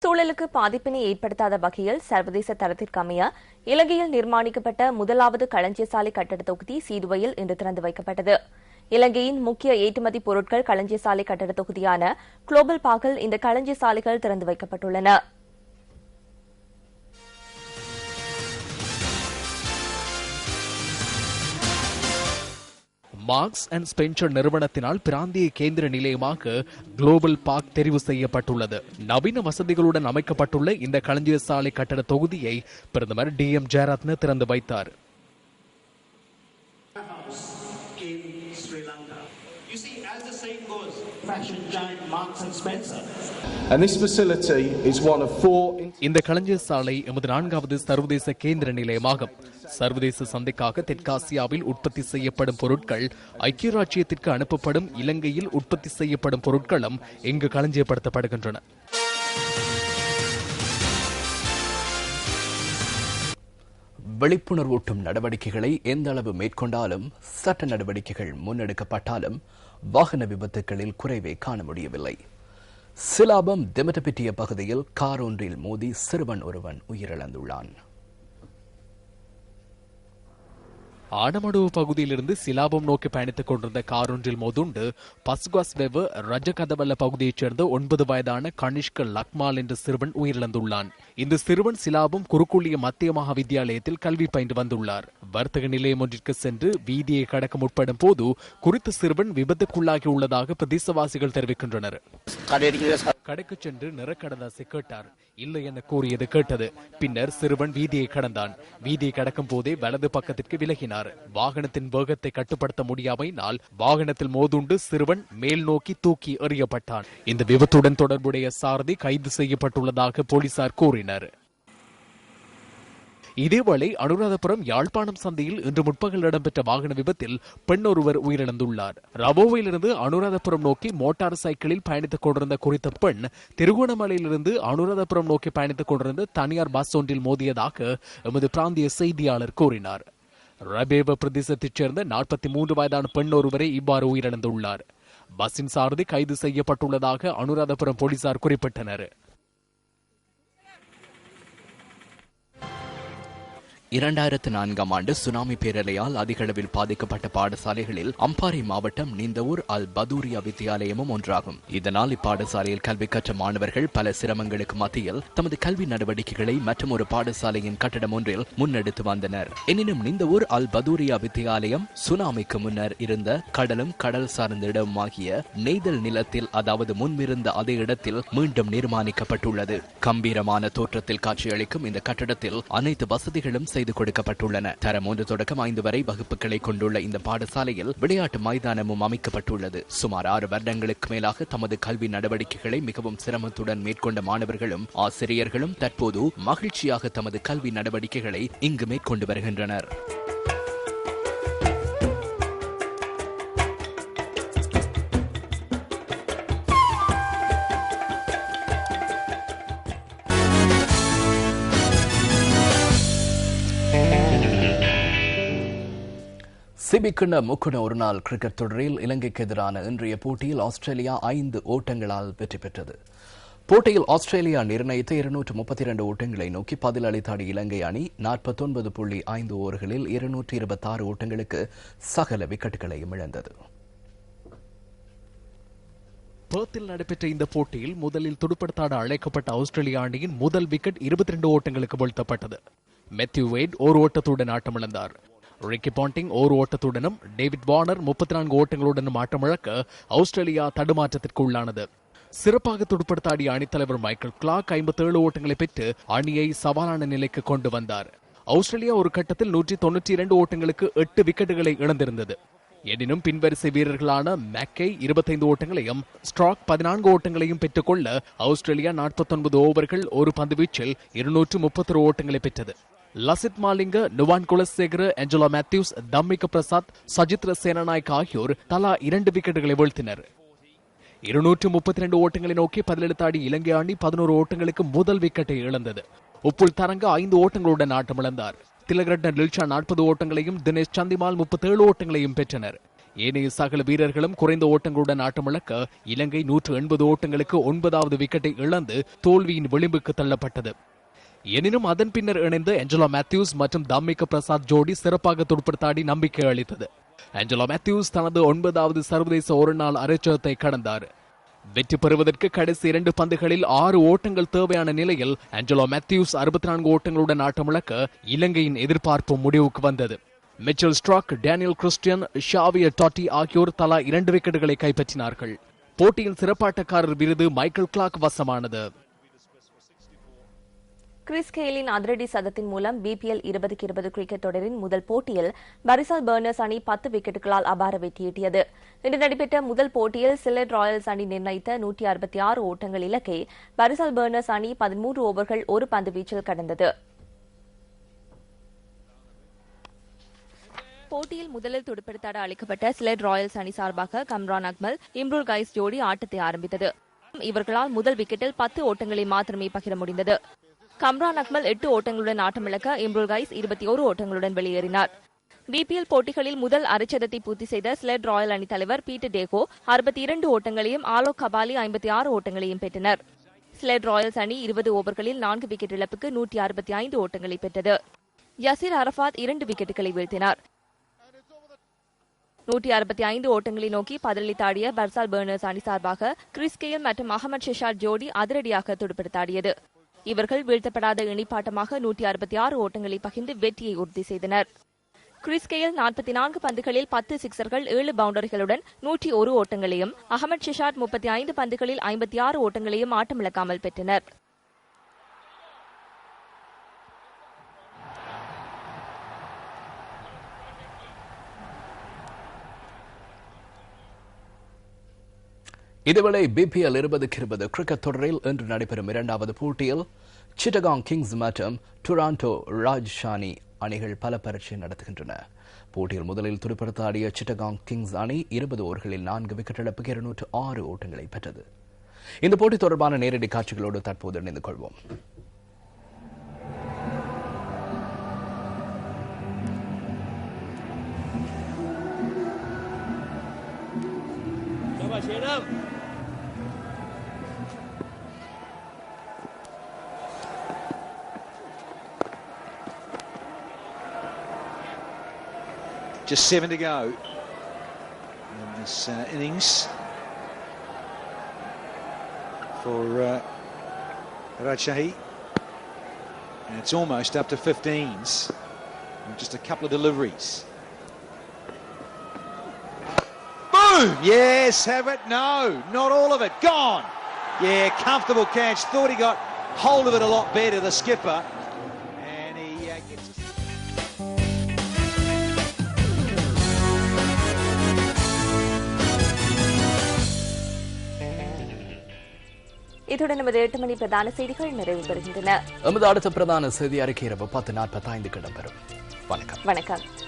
சுற்றுச்சூழலுக்கு பாதிப்பினை ஏற்படுத்தாத வகையில் சர்வதேச தரத்திற்கமைய இலங்கையில் நிர்மாணிக்கப்பட்ட முதலாவது களஞ்சியசாலை கட்டட தொகுதி சீதுவையில் இன்று திறந்து வைக்கப்பட்டது. இலங்கையின் முக்கிய ஏற்றுமதி பொருட்கள் களஞ்சியசாலை கட்டட தொகுதியான குளோபல் பார்க்கில் இந்த களஞ்சியசாலைகள் திறந்து வைக்கப்பட்டுள்ளன. மார்க்ஸ் அண்ட் ஸ்பென்சர் நிறுவனத்தினால் பிராந்திய கேந்திர நிலையமாக குளோபல் பார்க் தெரிவு செய்யப்பட்டுள்ளது. நவீன வசதிகளுடன் அமைக்கப்பட்டுள்ள இந்த களஞ்சியசாலை கட்டட தொகுதியை பிரதமர் DM ஜெயரத்ன திறந்து வைத்தார். இந்த களஞ்சியசாலை எமது 4வது சர்வதேச கேந்திர நிலையமாகும். சர்வதேச சந்தைக்காக தெற்காசியாவில் உற்பத்தி செய்யப்படும் பொருட்கள் ஐக்கிய ராச்சியத்திற்கு அனுப்பப்படும் இலங்கையில் உற்பத்தி செய்யப்படும் பொருட்களும் இங்கு களஞ்சியப்படுத்தப்படுகின்றன. விழிப்புணர்வூட்டும் நடவடிக்கைகளை எந்த அளவு மேற்கொண்டாலும் சட்ட நடவடிக்கைகள் முன்னெடுக்கப்பட்டாலும் வாகன விபத்துகளில் குறைவே காண முடியவில்லை. சிலாபம் திமட்டபிட்டிய பகுதியில் கார் ஒன்றில் மோதி சிறுவன் ஒருவன் உயிரிழந்துள்ளான். ஆனமடுவு பகுதியிலிருந்து சிலாபம் நோக்கி பயணித்துக் கொண்டிருந்த கார் ஒன்றில் மோதுண்டு பஸ்காஸ் வெவ ரஜகதவல்ல பகுதியைச் சேர்ந்த 9 வயதான கனிஷ்க லக்மால் என்ற சிறுவன் உயிரிழந்துள்ளான். இந்த சிறுவன் சிலாபம் குருக்குளிய மத்திய மகாவித்தியாலயத்தில் கல்வி பயின்று வந்துள்ளார். வர்த்தக நிலையம் ஒன்றிற்கு சென்று வீதியை கடக்க முற்படும் போது குறித்த சிறுவன் விபத்துக்குள்ளாகி உள்ளதாக பிரதேசவாசிகள் தெரிவிக்கின்றனர். கடைக்கு சென்று நிறக்கடதாசை கேட்டார். இல்லை என கூறியது கேட்டது. பின்னர் சிறுவன் வீதியை கடந்தான். வீதியை கடக்கும் போதே வலது பக்கத்திற்கு விலகினார். வாகனத்தின் வேகத்தை கட்டுப்படுத்த முடியாமையினால் வாகனத்தில் மோதுண்டு சிறுவன் மேல் நோக்கி தூக்கி எறியப்பட்டான். இந்த விபத்துடன் தொடர்புடைய சாரதி கைது செய்யப்பட்டுள்ளதாக போலீசார் கூறினர். இதேவேளை அனுராதபுரம் யாழ்ப்பாணம் சந்தையில் இன்று முற்பகல் இடம்பெற்ற வாகன விபத்தில் பெண் ஒருவர் உயிரிழந்துள்ளார். ரவோவிலிருந்து அனுராதபுரம் நோக்கி மோட்டார் சைக்கிளில் பயணித்துக் கொண்டிருந்த குறித்த பெண் திருகோணமலையிலிருந்து அனுராதபுரம் நோக்கி பயணித்துக் கொண்டிருந்த தனியார் பஸ் ஒன்றில் மோதியதாக எமது பிராந்திய செய்தியாளர் கூறினார். ரபேவ பிரதேசத்தைச் சேர்ந்த 43 வயதான பெண் ஒருவரை இவ்வாறு உயிரிழந்துள்ளார். பஸ்ஸின் சாரதி கைது செய்யப்பட்டுள்ளதாக அனுராதபுரம் போலீசார் குறிப்பிட்டனர். 2004ஆம் ஆண்டு சுனாமி பேரலையால் அதிகளவில் பாதிக்கப்பட்ட பாடசாலைகளில் அம்பாறை மாவட்டம் நீந்தவூர் அல் பதூரியா வித்தியாலயமும் ஒன்றாகும். இதனால் இப்பாடசாலையில் கல்வி கற்ற மாணவர்கள் பல சிரமங்களுக்கு மத்தியில் தமது கல்வி நடவடிக்கைகளை மற்றும் ஒரு பாடசாலையின் கட்டடம் ஒன்றில் முன்னெடுத்து வந்தனர். எனினும் நீந்தவூர் அல் பதூரியா வித்தியாலயம் சுனாமிக்கு முன்னர் இருந்த கடலும் கடல் சார்ந்த இடமாகிய நெய்தல் நிலத்தில், அதாவது முன்பிருந்த அதே இடத்தில் மீண்டும் நிர்மாணிக்கப்பட்டுள்ளது. கம்பீரமான தோற்றத்தில் காட்சியளிக்கும் இந்த கட்டடத்தில் அனைத்து வசதிகளும் செய்து கொடுக்கப்பட்டுள்ளன. தரம் 1 தொடக்கம் 5 வரை வகுப்புகளை கொண்டுள்ள இந்த பாடசாலையில் விளையாட்டு மைதானமும் அமைக்கப்பட்டுள்ளது. சுமார் 6 வருடங்களுக்கு மேலாக தமது கல்வி நடவடிக்கைகளை மிகவும் சிரமத்துடன் மேற்கொண்ட மாணவர்களும் ஆசிரியர்களும் தற்போது மகிழ்ச்சியாக தமது கல்வி நடவடிக்கைகளை இங்கு மேற்கொண்டு வருகின்றனர். சிபிக்கிண்ண முக்குண ஒருநாள் கிரிக்கெட் தொடரில் இலங்கைக்கு எதிரான இன்றைய போட்டியில் ஆஸ்திரேலியா 5 ஓட்டங்களால் வெற்றி பெற்றது. போட்டியில் ஆஸ்திரேலியா நிர்ணயித்த 232 ஓட்டங்களை நோக்கி பதிலளித்த இலங்கை அணி 49.5 ஓவர்களில் 226 ஓட்டங்களுக்கு சகல விக்கெட்டுகளையும் இழந்தது. பெர்த்தில் நடைபெற்ற இந்த போட்டியில் முதலில் துடுப்படுத்தாட அழைக்கப்பட்ட ஆஸ்திரேலியா அணியின் முதல் விக்கெட் 22 ஓட்டங்களுக்கு வீழ்த்தப்பட்டது. மேத்யூ வேட் 1 ஓட்டத்துடன் ஆட்டமிழந்தார். ரிக்கி பாண்டிங் 1 ஓட்டத்துடனும் டேவிட் வார்னர் 34 ஓட்டங்களுடனும் ஆட்டமிழக்க ஆஸ்திரேலியா தடுமாற்றத்திற்கு உள்ளானது. சிறப்பாக துடுப்படுத்தாடிய அணித்தலைவர் மைக்கேல் கிளார்க் 57 ஓட்டங்களை பெற்று அணியை சவாலான நிலைக்கு கொண்டு வந்தார். ஆஸ்திரேலியா ஒரு கட்டத்தில் 192 ஓட்டங்களுக்கு 8 விக்கெட்டுகளை இழந்திருந்தது. எனினும் பின்வரிசை வீரர்களான மேக்கை 25 ஓட்டங்களையும் ஸ்ட்ராக் 14 ஓட்டங்களையும் பெற்றுக் கொள்ள ஆஸ்திரேலியா 49 ஓவர்கள் ஒரு பந்து வீச்சில் 231 ஓட்டங்களை பெற்றது. லசித் மாலிங்க, நுவான் குலசேகர, ஏஞ்சலா மேத்யூஸ், தம்மிக பிரசாத், சஜித்ர சேனநாயக் ஆகியோர் தலா 2 விக்கெட்டுகளை வீழ்த்தினர். 232 ஓட்டங்களை நோக்கி பதிலளித்தாடி இலங்கை அணி 11 ஓட்டங்களுக்கு முதல் விக்கெட்டை இழந்தது. உப்புல் தரங்க 5 ஓட்டங்களுடன் ஆட்டமிழந்தார். திலகரட்ன லில்ஷா 40 ஓட்டங்களையும் தினேஷ் சந்திமால் 37 ஓட்டங்களையும் பெற்றனர். ஏனைய சகல வீரர்களும் குறைந்த ஓட்டங்களுடன் ஆட்டமிழக்க இலங்கை 180 ஓட்டங்களுக்கு 9வது விக்கெட்டை இழந்து தோல்வியின் விளிம்புக்கு தள்ளப்பட்டது. எனினும் அதன் பின்னர் இணைந்த ஏஞ்சலா மேத்யூஸ் மற்றும் தம்மிக பிரசாத் ஜோடி சிறப்பாக துடுப்படுத்தாடி நம்பிக்கை அளித்தது. ஏஞ்சலா மேத்யூஸ் தனது 9வது சர்வதேச ஒருநாள் அரைச்சதத்தை கடந்தார். வெற்றி பெறுவதற்கு கடைசி 2 பந்துகளில் 6 ஓட்டங்கள் தேவையான நிலையில் ஏஞ்சலா மேத்யூஸ் 64 ஓட்டங்களுடன் ஆட்டமிழக்க இலங்கையின் எதிர்பார்ப்பு முடிவுக்கு வந்தது. மிச்சல் ஸ்ட்ராக், டேனியல் கிறிஸ்டியன், ஷாவியர் டாட்டி ஆகியோர் தலா 2 விக்கெட்டுகளை கைப்பற்றினார்கள். போட்டியின் சிறப்பாட்டக்காரர் விருது மைக்கேல் கிளார்க் வசமானது. கிறிஸ் கெயிலின் அதிரடி சதத்தின் மூலம் பிபிஎல் 2020 கிரிக்கெட் தொடரின் முதல் போட்டியில் பரிசால் பர்னர்ஸ் அணி 10 விக்கெட்டுகளால் அபார வெற்றியீட்டியது. இன்று நடைபெற்ற முதல் போட்டியில் சிலெட் ராயல்ஸ் அணி நிர்ணயித்த 166 ஓட்டங்கள் இலக்கை பரிசால் பர்னர்ஸ் அணி 13 ஓவர்கள் 1 பந்து வீச்சில் கடந்தது. போட்டியில் முதலில் துடுப்படுத்தாட அளிக்கப்பட்ட சிலெட் ராயல்ஸ் அணி சார்பாக கம்ரான் அக்மல், இம்ருல் கைஸ் ஜோடி ஆட்டத்தை ஆரம்பித்தது. இவர்களால் முதல் விக்கெட்டில் 10 ஓட்டங்களை மாத்திரமே பகிர முடிந்தது. கம்ரான் அக்மல் 8 ஓட்டங்களுடன் ஆட்டமிழக்க இம்ருல் கைஸ் 21 ஓட்டங்களுடன் வெளியேறினார். பிபிஎல் போட்டிகளில் முதல் அரைச்சதத்தை பூர்த்தி செய்த சிலெட் ராயல் அணி தலைவர் பீட்டர் டேகோ 62 ஓட்டங்களையும் ஆலோக் கபாலி 56 ஓட்டங்களையும் பெற்றனர். சிலெட் ராயல்ஸ் அணி 20 ஓவர்களில் 4 விக்கெட் இழப்புக்கு 165 ஓட்டங்களை பெற்றது. யசீர் அரபாத் 2 விக்கெட்டுகளை வீழ்த்தினார். 165 ஓட்டங்களை நோக்கி பதிலளித்தாடிய பர்சால் பர்னர்ஸ் அணி சார்பாக கிறிஸ் கெயில் மற்றும் அகமது ஷெஷாட் ஜோடி அதிரடியாக துடுப்படுத்தாடியது. இவர்கள் வீழ்த்தப்படாத இணைப்பாட்டமாக 166 ஓட்டங்களை பகிர்ந்து வெற்றியை உறுதி செய்தனர். கிறிஸ் கெயில் 44 பந்துகளில் 10 சிக்சர்கள் 7 பவுண்டரிகளுடன் 101 ஓட்டங்களையும், அகமது ஷெஷாட் 35 பந்துகளில் 56 ஓட்டங்களையும் ஆட்டமிழக்காமல் பெற்றனர். இதேவேளை பிபிஎல் 2020 கிரிக்கெட் தொடரில் இன்று நடைபெறும் 2வது போட்டியில் சிட்டகாங் கிங்ஸ் மற்றும் டொராண்டோ ராஜ்ஷானி அணிகள் பல பரீட்சை நடத்துகின்றன. போட்டியில் முதலில் துடுப்படுத்தாடிய சிட்டகாங் கிங்ஸ் அணி 20 ஓவர்களில் 4 விக்கெட் இழப்புக்கு 206 ஓட்டங்களை பெற்றது. இந்த போட்டி தொடர்பான நேரடி காட்சிகளோடு தற்போது இணைந்து கொள்வோம். Just 7 to go in this innings for Rajshahi, and it's almost up to 15s in just a couple of deliveries. Boom! Yes, have it? No, not all of it. Gone! Yeah, comfortable catch. Thought he got hold of it a lot better, the skipper. And he gets us. இத்துடன் நமது 8 மணி பிரதான செய்திகள் நிறைவு பெறுகின்றன. நமது அடுத்த பிரதான செய்தி அறிக்கை இரவு 10:45 இடம்பெறும். வணக்கம்.